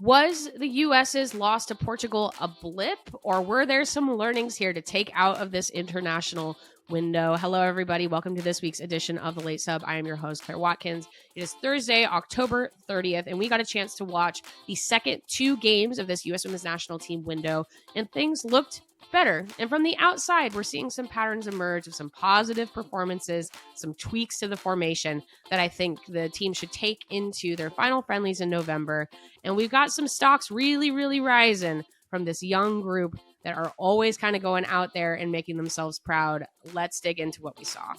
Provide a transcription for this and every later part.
Was the US's loss to Portugal a blip, or were there some learnings here to take out of this international window? Hello, everybody. Welcome to this week's edition of The Late Sub. I am your host, Claire Watkins. It is Thursday, October 30th, and we got a chance to watch the second two games of this U.S. Women's National Team window, and things looked better. And from the outside, we're seeing some patterns emerge of some positive performances, some tweaks to the formation that I think the team should take into their final friendlies in November. And we've got some stocks really rising from this young group that are always kind of going out there and making themselves proud. Let's dig into what we saw.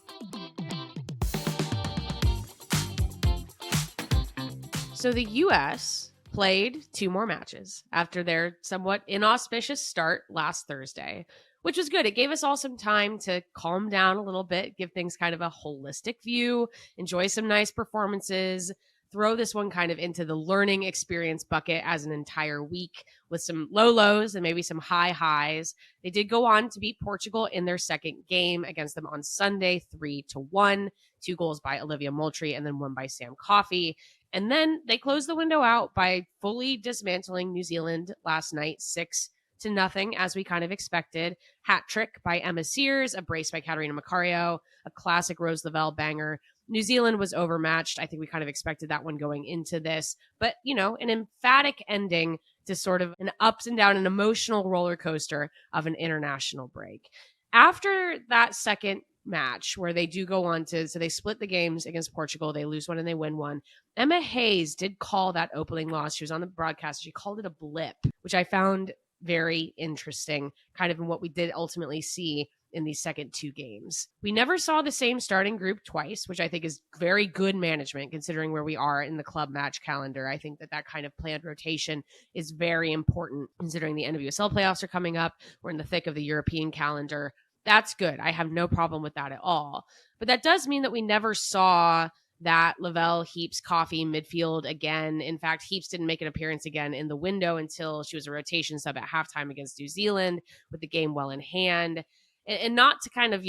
So the U.S. played two more matches after their somewhat inauspicious start last Thursday, which was good. It gave us all some time to calm down a little bit, give things kind of a holistic view, enjoy some nice performances, throw this one kind of into the learning experience bucket as an entire week with some low lows and maybe some high highs. They did go on to beat Portugal in their second game against them on Sunday, 3-1, 2 goals by Olivia Moultrie and then 1 by Sam Coffey. And then they closed the window out by fully dismantling New Zealand last night, 6-0, as we kind of expected. Hat trick by Emma Sears, a brace by Katarina Macario, a classic Rose Lavelle banger. New Zealand was overmatched. I think we kind of expected that one going into this. But, you know, an emphatic ending to sort of an ups and down, an emotional roller coaster of an international break. After that second match where they do go on to, so they split the games against Portugal, they lose one and they win one. Emma Hayes did call that opening loss. She was on the broadcast. She called it a blip, which I found very interesting, kind of in what we did ultimately see in these second two games. We never saw the same starting group twice, which I think is very good management considering where we are in the club match calendar. I think that kind of planned rotation is very important considering the NWSL playoffs are coming up. We're in the thick of the European calendar. That's good. I have no problem with that at all. But that does mean that we never saw that Lavelle, Heaps, Coffey midfield again. In fact, Heaps didn't make an appearance again in the window until she was a rotation sub at halftime against New Zealand with the game well in hand. And not to kind of,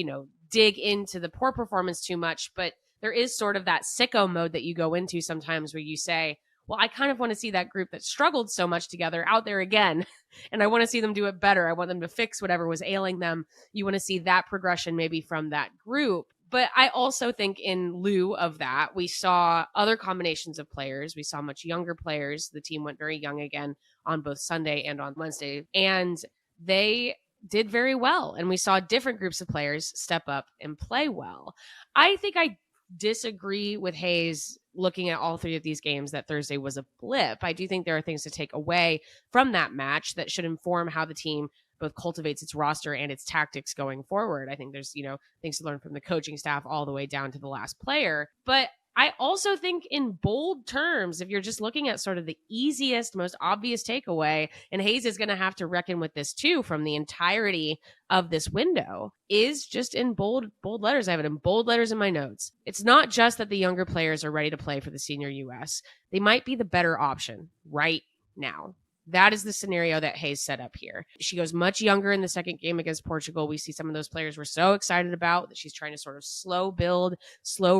dig into the poor performance too much, but there is sort of that sicko mode that you go into sometimes where you say, well, I kind of want to see that group that struggled so much together out there again. And I want to see them do it better. I want them to fix whatever was ailing them. You want to see that progression maybe from that group. But I also think in lieu of that, we saw other combinations of players. We saw much younger players. The team went very young again on both Sunday and on Wednesday. And they did very well. And we saw different groups of players step up and play well. I think I disagree with Hayes looking at all three of these games that Thursday was a blip. I do think there are things to take away from that match that should inform how the team both cultivates its roster and its tactics going forward. I think there's, things to learn from the coaching staff all the way down to the last player. But I also think in bold terms, if you're just looking at sort of the easiest, most obvious takeaway, and Hayes is going to have to reckon with this too from the entirety of this window, is just in bold letters. I have it in bold letters in my notes. It's not just that the younger players are ready to play for the senior US. They might be the better option right now. That is the scenario that Hayes set up here. She goes much younger in the second game against Portugal. We see some of those players we're so excited about that she's trying to sort of slow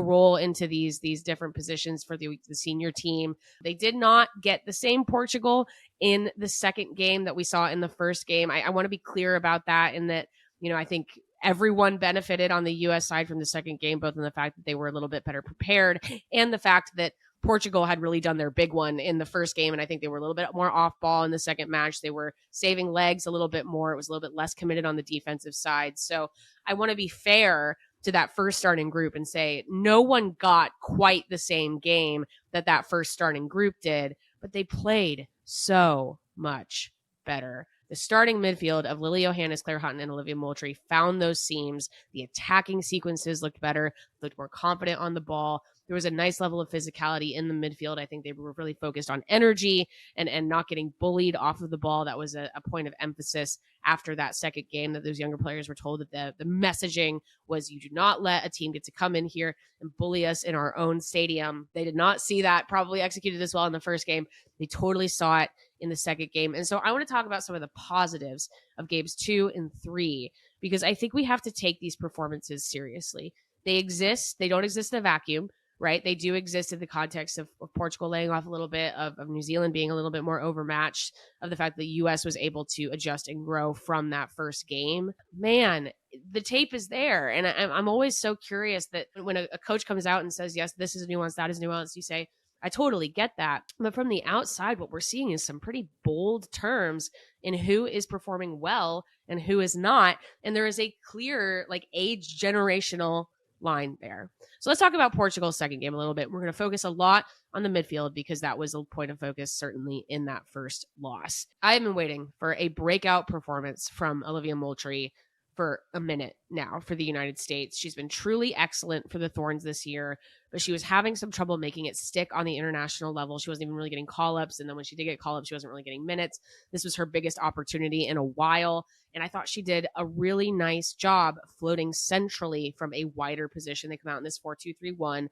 roll into these different positions for the senior team. They did not get the same Portugal in the second game that we saw in the first game. I want to be clear about that in that, I think everyone benefited on the U.S. side from the second game, both in the fact that they were a little bit better prepared and the fact that Portugal had really done their big one in the first game, and I think they were a little bit more off ball in the second match. They were saving legs a little bit more. It was a little bit less committed on the defensive side. So I want to be fair to that first starting group and say no one got quite the same game that first starting group did, but they played so much better. The starting midfield of Lily Johannes, Claire Hutton, and Olivia Moultrie found those seams. The attacking sequences looked better, looked more confident on the ball. There was a nice level of physicality in the midfield. I think they were really focused on energy and not getting bullied off of the ball. That was a point of emphasis after that second game, that those younger players were told that the messaging was, you do not let a team get to come in here and bully us in our own stadium. They did not see that probably executed as well in the first game. They totally saw it in the second game. And so I want to talk about some of the positives of games 2 and 3, because I think we have to take these performances seriously. They exist. They don't exist in a vacuum. right? They do exist in the context of Portugal laying off a little bit, of New Zealand being a little bit more overmatched, of the fact that the U.S. was able to adjust and grow from that first game. Man, the tape is there. And I'm always so curious that when a coach comes out and says, yes, this is nuance, that is nuance, you say, I totally get that. But from the outside, what we're seeing is some pretty bold terms in who is performing well and who is not. And there is a clear, like, age generational line there. So let's talk about Portugal's second game a little bit. We're going to focus a lot on the midfield because that was a point of focus certainly in that first loss. I have been waiting for a breakout performance from Olivia Moultrie for a minute now for the United States. She's been truly excellent for the Thorns this year, but she was having some trouble making it stick on the international level. She wasn't even really getting call-ups, and then when she did get call-ups, she wasn't really getting minutes. This was her biggest opportunity in a while, and I thought she did a really nice job floating centrally from a wider position. They come out in this 4-2-3-1.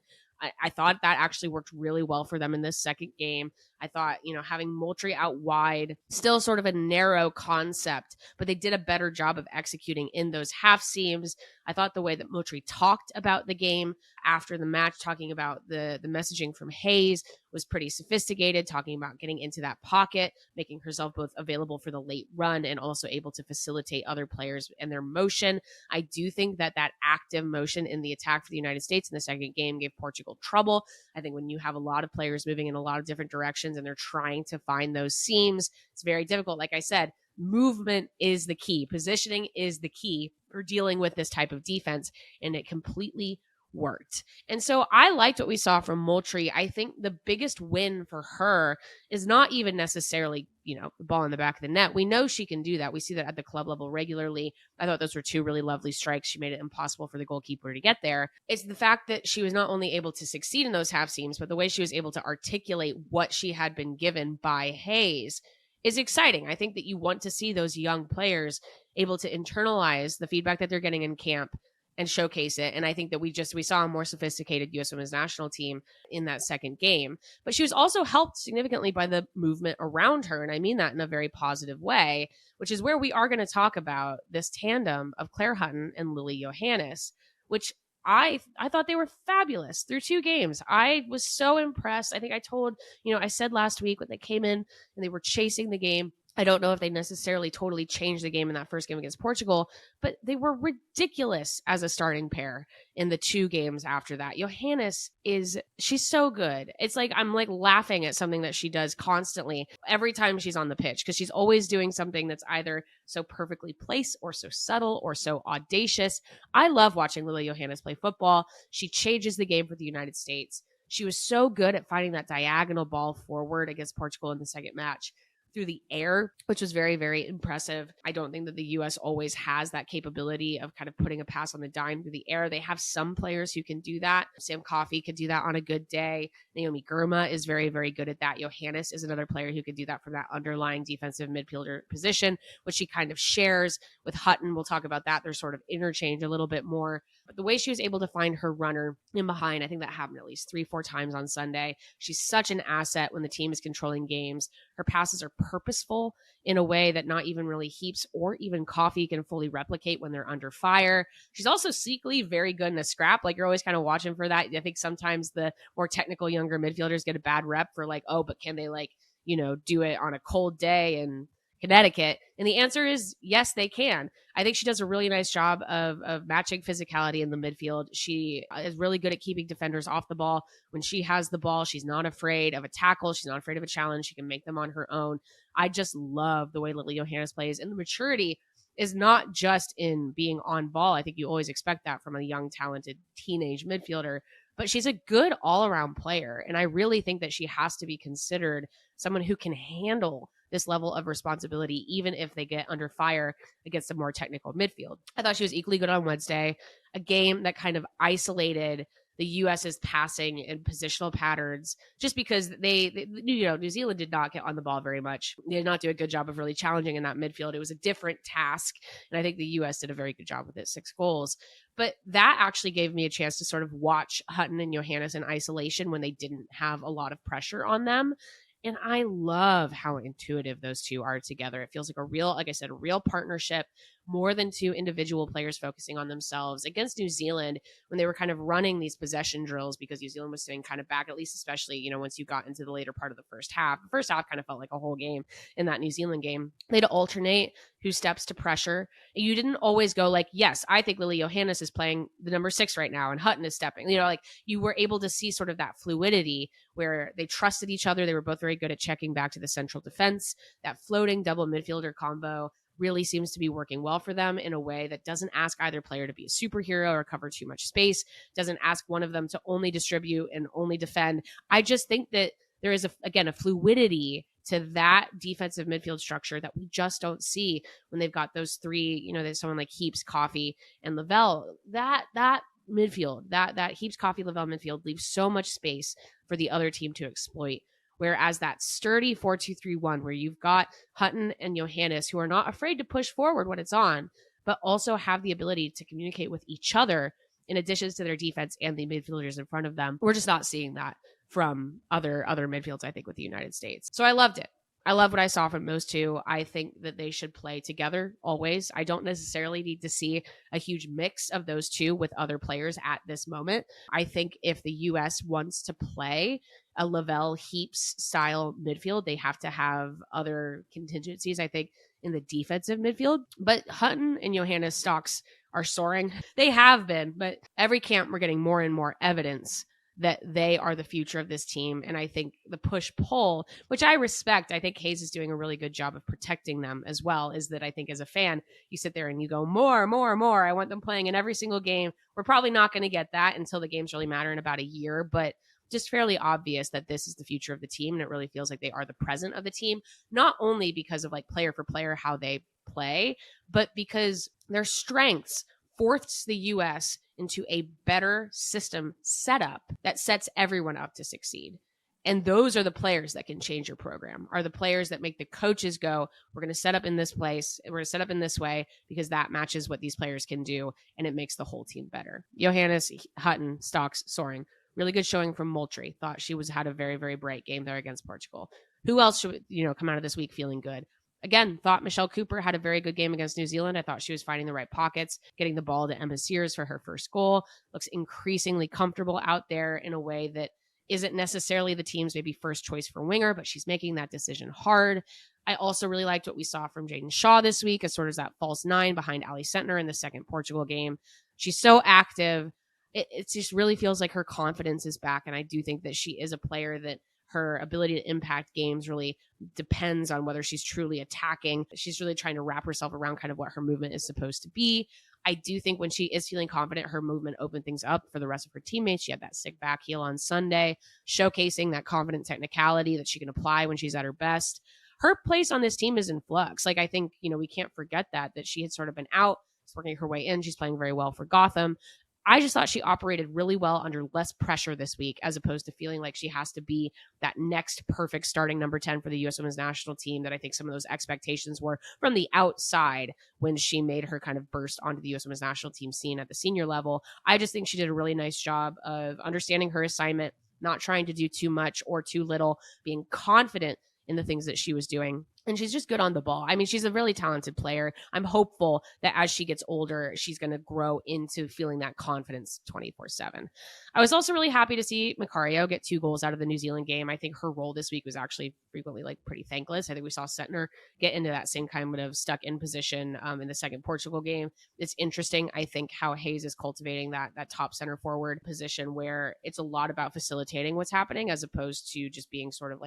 I thought that actually worked really well for them in this second game. I thought, having Moultrie out wide, still sort of a narrow concept, but they did a better job of executing in those half seams. I thought the way that Moultrie talked about the game after the match, talking about the messaging from Hayes, was pretty sophisticated, talking about getting into that pocket, making herself both available for the late run and also able to facilitate other players and their motion. I do think that active motion in the attack for the United States in the second game gave Portugal trouble. I think when you have a lot of players moving in a lot of different directions and they're trying to find those seams, it's very difficult. Like I said, movement is the key. Positioning is the key for dealing with this type of defense, and it completely worked. And so I liked what we saw from Moultrie. I think the biggest win for her is not even necessarily, the ball in the back of the net. We know she can do that. We see that at the club level regularly. I thought those were two really lovely strikes. She made it impossible for the goalkeeper to get there. It's the fact that she was not only able to succeed in those half seams, but the way she was able to articulate what she had been given by Hayes is exciting. I think that you want to see those young players able to internalize the feedback that they're getting in camp and showcase it. And I think that we saw a more sophisticated U.S. women's national team in that second game. But she was also helped significantly by the movement around her. And I mean that in a very positive way, which is where we are going to talk about this tandem of Claire Hutton and Lily Johannes, which I thought they were fabulous through two games. I was so impressed. I think I said last week when they came in and they were chasing the game, I don't know if they necessarily totally changed the game in that first game against Portugal, but they were ridiculous as a starting pair in the two games after that. Johannes she's so good. It's like I'm like laughing at something that she does constantly every time she's on the pitch, because she's always doing something that's either so perfectly placed or so subtle or so audacious. I love watching Lily Johannes play football. She changes the game for the United States. She was so good at finding that diagonal ball forward against Portugal in the second match through the air, which was very, very impressive. I don't think that the U.S. always has that capability of kind of putting a pass on the dime through the air. They have some players who can do that. Sam Coffey could do that on a good day. Naomi Girma is very, very good at that. Johannes is another player who could do that from that underlying defensive midfielder position, which she kind of shares with Hutton. We'll talk about that. There's sort of interchange a little bit more. But the way she was able to find her runner in behind, I think that happened at least 3-4 times on Sunday. She's such an asset when the team is controlling games. Her passes are purposeful in a way that not even really Heaps or even Coffey can fully replicate when they're under fire. She's also sneakily very good in a scrap. Like, you're always kind of watching for that. I think sometimes the more technical younger midfielders get a bad rep for like, oh, but can they do it on a cold day in Connecticut? And the answer is yes, they can. I think she does a really nice job of matching physicality in the midfield. She is really good at keeping defenders off the ball. When she has the ball, she's not afraid of a tackle. She's not afraid of a challenge. She can make them on her own. I just love the way Lily Johannes plays. And the maturity is not just in being on ball. I think you always expect that from a young, talented teenage midfielder. But she's a good all-around player. And I really think that she has to be considered someone who can handle this level of responsibility, even if they get under fire against a more technical midfield. I thought she was equally good on Wednesday, a game that kind of isolated the U.S.'s passing and positional patterns, just because New Zealand did not get on the ball very much. They did not do a good job of really challenging in that midfield. It was a different task, and I think the U.S. did a very good job with it, 6 goals. But that actually gave me a chance to sort of watch Hutton and Johannes in isolation when they didn't have a lot of pressure on them. And I love how intuitive those two are together. It feels like a real partnership more than two individual players focusing on themselves. Against New Zealand, when they were kind of running these possession drills because New Zealand was sitting kind of back, at least especially, once you got into the later part of the first half. The first half kind of felt like a whole game in that New Zealand game. They'd alternate who steps to pressure. You didn't always go like, yes, I think Lily Johannes is playing the number 6 right now and Hutton is stepping. Like you were able to see sort of that fluidity where they trusted each other. They were both very good at checking back to the central defense. That floating double midfielder combo really seems to be working well for them in a way that doesn't ask either player to be a superhero or cover too much space, doesn't ask one of them to only distribute and only defend. I just think that there is, a fluidity to that defensive midfield structure that we just don't see when they've got those three, there's someone like Heaps, Coffey, and Lavelle. That midfield, that Heaps, Coffey, Lavelle midfield leaves so much space for the other team to exploit. Whereas that sturdy 4-2-3-1, where you've got Hutton and Johannes, who are not afraid to push forward when it's on, but also have the ability to communicate with each other in addition to their defense and the midfielders in front of them. We're just not seeing that from other midfields, I think, with the United States. So I loved it. I love what I saw from those two. I think that they should play together always. I don't necessarily need to see a huge mix of those two with other players at this moment. I think if the U.S. wants to play a Lavelle Heaps style midfield, they have to have other contingencies, I think, in the defensive midfield. But Hutton and Johannes stocks are soaring. They have been, but every camp we're getting more and more evidence that they are the future of this team. And I think the push-pull, which I respect, I think Hayes is doing a really good job of protecting them as well, is that I think as a fan, you sit there and you go, more. I want them playing in every single game. We're probably not going to get that until the games really matter in about a year, but just fairly obvious that this is the future of the team. And it really feels like they are the present of the team, not only because of like player for player, how they play, but because their strengths forced the U.S. into a better system setup that sets everyone up to succeed. And those are the players that can change your program, are the players that make the coaches go, we're going to set up in this place, we're going to set up in this way, because that matches what these players can do, and it makes the whole team better. Johannes, Hutton, stocks soaring. Really good showing from Moultrie. Thought she had a very, very bright game there against Portugal. Who else should, come out of this week feeling good? Again, thought Michelle Cooper had a very good game against New Zealand. I thought she was finding the right pockets, getting the ball to Emma Sears for her first goal. Looks increasingly comfortable out there in a way that isn't necessarily the team's maybe first choice for winger, but she's making that decision hard. I also really liked what we saw from Jaden Shaw this week as sort of that false 9 behind Ali Sentner in the second Portugal game. She's so active. It just really feels like her confidence is back, and I do think that she is a player that her ability to impact games really depends on whether she's truly attacking. She's really trying to wrap herself around kind of what her movement is supposed to be. I do think when she is feeling confident, her movement opened things up for the rest of her teammates. She had that sick back heel on Sunday, showcasing that confident technicality that she can apply when she's at her best. Her place on this team is in flux. Like, I think, we can't forget that she had sort of been out, working her way in. She's playing very well for Gotham. I just thought she operated really well under less pressure this week, as opposed to feeling like she has to be that next perfect starting number 10 for the U.S. Women's National Team that I think some of those expectations were from the outside when she made her kind of burst onto the U.S. Women's National Team scene at the senior level. I just think she did a really nice job of understanding her assignment, not trying to do too much or too little, being confident in the things that she was doing. And she's just good on the ball. I mean, she's a really talented player. I'm hopeful that as she gets older, she's going to grow into feeling that confidence 24/7. I was also really happy to see Macario get 2 goals out of the New Zealand game. I think her role this week was actually frequently pretty thankless. I think we saw Sentner get into that same kind of stuck in position in the second Portugal game. It's interesting, I think, how Hayes is cultivating that top center forward position where it's a lot about facilitating what's happening as opposed to just being sort of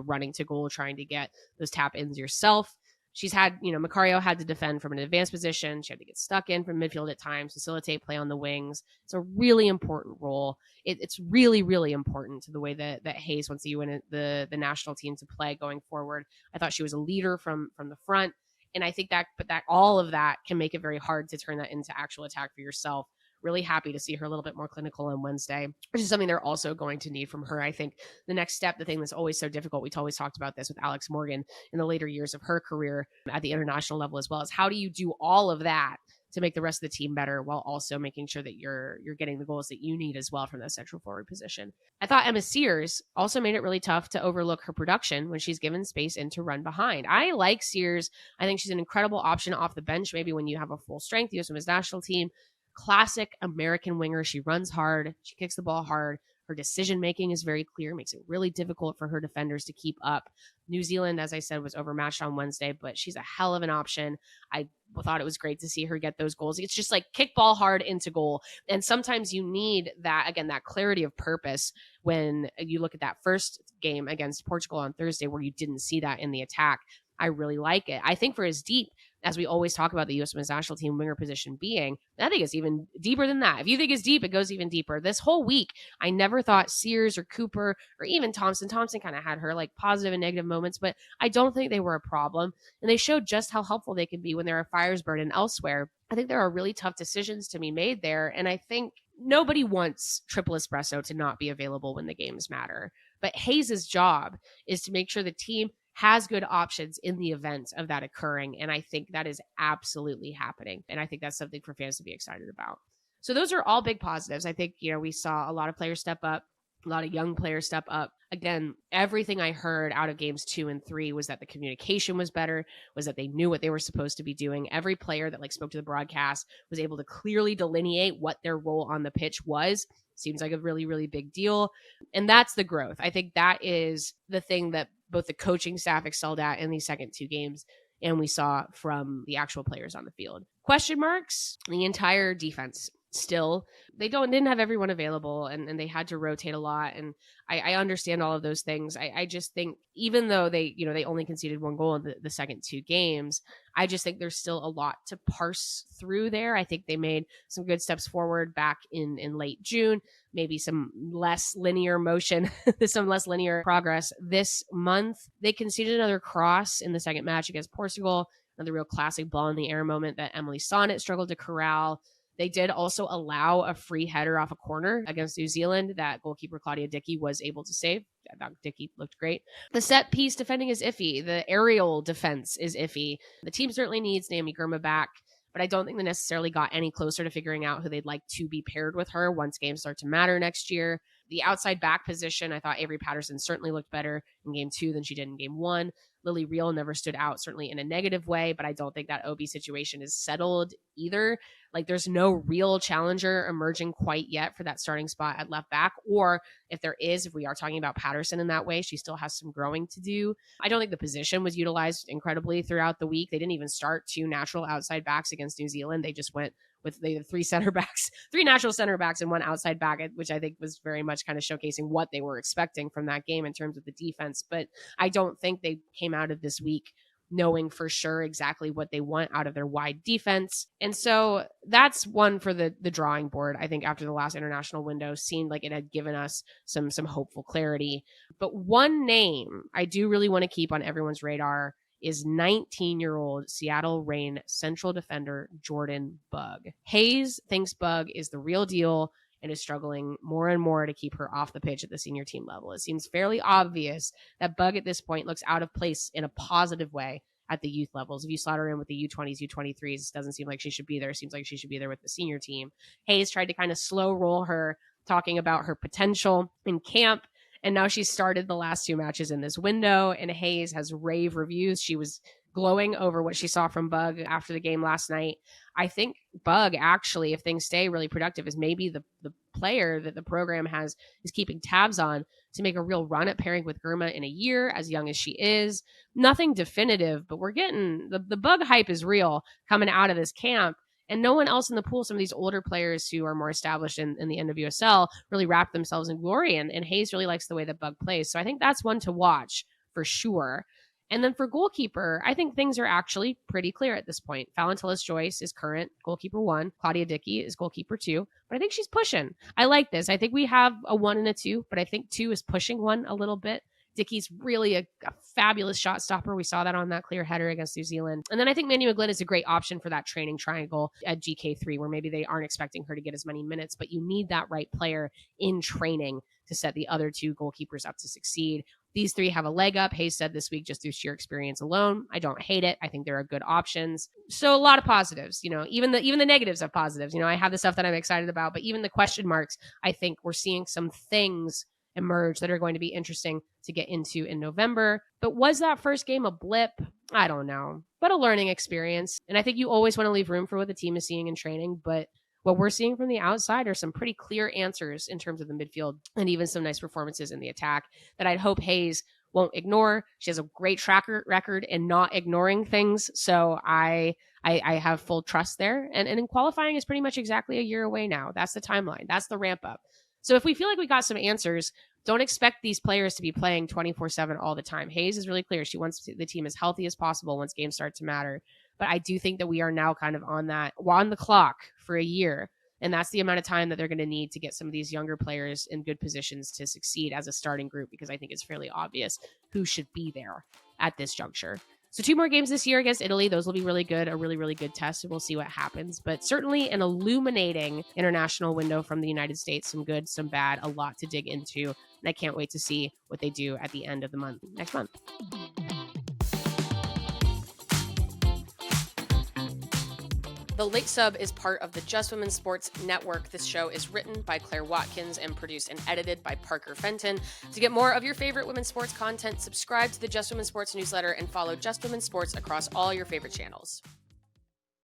running to goal, trying to get those tap ins yourself. She's had, Macario had to defend from an advanced position. She had to get stuck in from midfield at times, facilitate play on the wings. It's a really important role. It's really, really important to the way that Hayes wants the national team to play going forward. I thought she was a leader from the front. And I think that all of that can make it very hard to turn that into actual attack for yourself. Really happy to see her a little bit more clinical on Wednesday, which is something they're also going to need from her. I think the next step, the thing that's always so difficult, we always talked about this with Alex Morgan in the later years of her career at the international level as well, is how do you do all of that to make the rest of the team better while also making sure that you're getting the goals that you need as well from that central forward position. I thought Emma Sears also made it really tough to overlook her production when she's given space in to run behind. I like Sears. I think she's an incredible option off the bench, maybe when you have a full strength US Women's National Team. Classic American winger. She runs hard. She kicks the ball hard. Her decision-making is very clear, makes it really difficult for her defenders to keep up. New Zealand, as I said, was overmatched on Wednesday, but she's a hell of an option. I thought it was great to see her get those goals. It's just like kick ball hard into goal. And sometimes you need that, again, that clarity of purpose when you look at that first game against Portugal on Thursday where you didn't see that in the attack. I really like it. I think for as deep as we always talk about the U.S. Women's National Team winger position being, I think it's even deeper than that. If you think it's deep, it goes even deeper. This whole week, I never thought Sears or Cooper or even Thompson kind of had her like positive and negative moments, but I don't think they were a problem. And they showed just how helpful they can be when there are fires burning elsewhere. I think there are really tough decisions to be made there. And I think nobody wants triple espresso to not be available when the games matter. But Hayes' job is to make sure the team has good options in the event of that occurring. And I think that is absolutely happening. And I think that's something for fans to be excited about. So those are all big positives. I think, we saw a lot of players step up, a lot of young players step up. Again, everything I heard out of games 2 and 3 was that the communication was better, was that they knew what they were supposed to be doing. Every player that spoke to the broadcast was able to clearly delineate what their role on the pitch was. Seems like a really, really big deal. And that's the growth. I think that is the thing that both the coaching staff excelled at in these second 2 games, and we saw from the actual players on the field. Question marks, the entire defense. Still, they didn't have everyone available, and they had to rotate a lot. And I understand all of those things. I just think even though they only conceded 1 goal in the second 2 games, I just think there's still a lot to parse through there. I think they made some good steps forward back in late June, maybe some less linear motion, some less linear progress this month. They conceded another cross in the second match against Portugal, another real classic ball in the air moment that Emily Sonnet struggled to corral. They did also allow a free header off a corner against New Zealand that goalkeeper Claudia Dickey was able to save. I thought Dickey looked great. The set piece defending is iffy. The aerial defense is iffy. The team certainly needs Naomi Girma back, but I don't think they necessarily got any closer to figuring out who they'd like to be paired with her once games start to matter next year. The outside back position, I thought Avery Patterson certainly looked better in game 2 than she did in game 1. Lily Reel never stood out, certainly in a negative way, but I don't think that OB situation is settled either. There's no real challenger emerging quite yet for that starting spot at left back, or if there is, if we are talking about Patterson in that way, she still has some growing to do. I don't think the position was utilized incredibly throughout the week. They didn't even start 2 natural outside backs against New Zealand. They just went with the 3 center backs, 3 natural center backs and 1 outside back, which I think was very much kind of showcasing what they were expecting from that game in terms of the defense. But I don't think they came out of this week knowing for sure exactly what they want out of their wide defense. And so that's one for the drawing board. I think after the last international window seemed like it had given us some hopeful clarity. But one name I do really want to keep on everyone's radar is 19-year-old Seattle Reign central defender Jordan Bugg. Hayes thinks Bugg is the real deal and is struggling more and more to keep her off the pitch at the senior team level. It seems fairly obvious that Bugg at this point looks out of place in a positive way at the youth levels. If you slot her in with the U20s, U23s, it doesn't seem like she should be there. It seems like she should be there with the senior team. Hayes tried to kind of slow roll her, talking about her potential in camp. And now she's started the last 2 matches in this window, and Hayes has rave reviews. She was glowing over what she saw from Bugg after the game last night. I think Bugg, actually, if things stay really productive, is maybe the player that the program is keeping tabs on to make a real run at pairing with Girma in a year, as young as she is. Nothing definitive, but we're getting the Bugg hype is real coming out of this camp. And no one else in the pool, some of these older players who are more established in the NWSL, really wrap themselves in glory. And Hayes really likes the way that Bugg plays. So I think that's one to watch for sure. And then for goalkeeper, I think things are actually pretty clear at this point. Valentillas Joyce is current goalkeeper 1. Claudia Dickey is goalkeeper 2. But I think she's pushing. I like this. I think we have a 1 and a 2, but I think 2 is pushing 1 a little bit. Dickey's really a fabulous shot stopper. We saw that on that clear header against New Zealand. And then I think Mandy McGlynn is a great option for that training triangle at GK3, where maybe they aren't expecting her to get as many minutes, but you need that right player in training to set the other two goalkeepers up to succeed. These three have a leg up, Hayes said this week, just through sheer experience alone. I don't hate it. I think there are good options. So a lot of positives, even the negatives have positives. I have the stuff that I'm excited about, but even the question marks, I think we're seeing some things emerge that are going to be interesting to get into in November. But was that first game a blip? I don't know, but a learning experience. And I think you always want to leave room for what the team is seeing in training, but what we're seeing from the outside are some pretty clear answers in terms of the midfield and even some nice performances in the attack that I'd hope Hayes won't ignore. She has a great track record in not ignoring things. So I have full trust there. And in qualifying is pretty much exactly a year away now. That's the timeline. That's the ramp up. So if we feel like we got some answers, don't expect these players to be playing 24/7 all the time. Hayes is really clear. She wants the team as healthy as possible once games start to matter. But I do think that we are now kind of on the clock for a year. And that's the amount of time that they're going to need to get some of these younger players in good positions to succeed as a starting group, because I think it's fairly obvious who should be there at this juncture. So 2 more games this year against Italy. Those will be really good, a really, really good test. We'll see what happens. But certainly an illuminating international window from the United States. Some good, some bad, a lot to dig into. And I can't wait to see what they do at the end of the month, next month. The Late Sub is part of the Just Women Sports Network. This show is written by Claire Watkins and produced and edited by Parker Fenton. To get more of your favorite women's sports content, subscribe to the Just Women Sports newsletter and follow Just Women Sports across all your favorite channels.